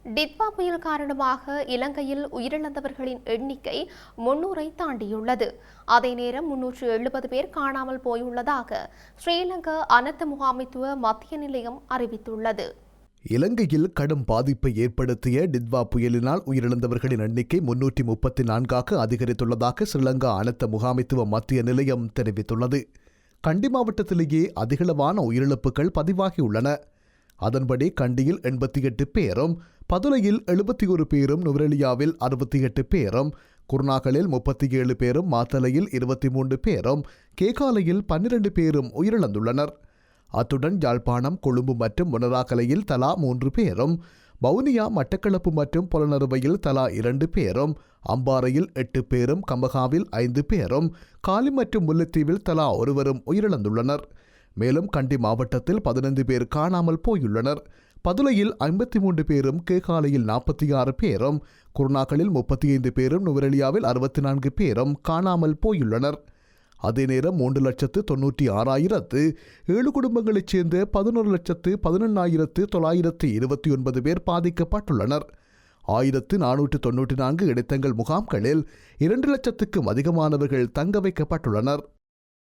டிட்வா புயல் காரணமாக இலங்கையில் உயிரிழந்தவர்களின் எண்ணிக்கை 300-ஐ தாண்டியுள்ளது. அதே நேரம் 370 பேர் காணாமல் போயுள்ளதாக ஸ்ரீலங்கா அனர்த்த முகாமைத்துவ மத்திய நிலையம் அறிவித்துள்ளது. இலங்கையில் கடும் பாதிப்பை ஏற்படுத்திய டிட்வா புயலினால் உயிரிழந்தவர்களின் எண்ணிக்கை 334ஆக அதிகரித்துள்ளதாக ஸ்ரீலங்கா அனர்த்த முகாமைத்துவ மத்திய நிலையம் தெரிவித்துள்ளது. கண்டி மாவட்டத்திலேயே அதிகளவான உயிரிழப்புகள் பதிவாகியுள்ளன. அதன்படி கண்டியில் 88 பேரும், பதுளையில் 71 பேரும், நுவரெலியாவில் 68 பேரும், குர்நாகலில் 37 பேரும், மாத்தளையில் 23 பேரும், கேகாலையில் 12 பேரும் உயிரிழந்துள்ளனர். அத்துடன் யாழ்ப்பாணம், கொழும்பு மற்றும் முனராகலையில் தலா 3 பேரும், வவுனியா, மட்டக்களப்பு மற்றும் புலனறுவையில் தலா 2 பேரும், அம்பாறையில் 8 பேரும், கம்பகாவில் 5 பேரும், காலி மற்றும் முல்லைத்தீவில் தலா ஒருவரும் உயிரிழந்துள்ளனர். மேலும் கண்டி மாவட்டத்தில் 15 பேர் காணாமல் போயுள்ளனர். பதுளையில் 53 பேரும், கேகாலையில் 46 பேரும், குர்நாகலில் 35 பேரும், நுவரெலியாவில் 64 பேரும் காணாமல் போயுள்ளனர். அதே நேரம் 3,96,7 குடும்பங்களைச் சேர்ந்த 11,11,929 பேர் பாதிக்கப்பட்டுள்ளனர். 1,494 இடைத்தங்கள் முகாம்களில் 2 லட்சத்துக்கும் அதிகமானவர்கள் தங்க வைக்கப்பட்டுள்ளனர்.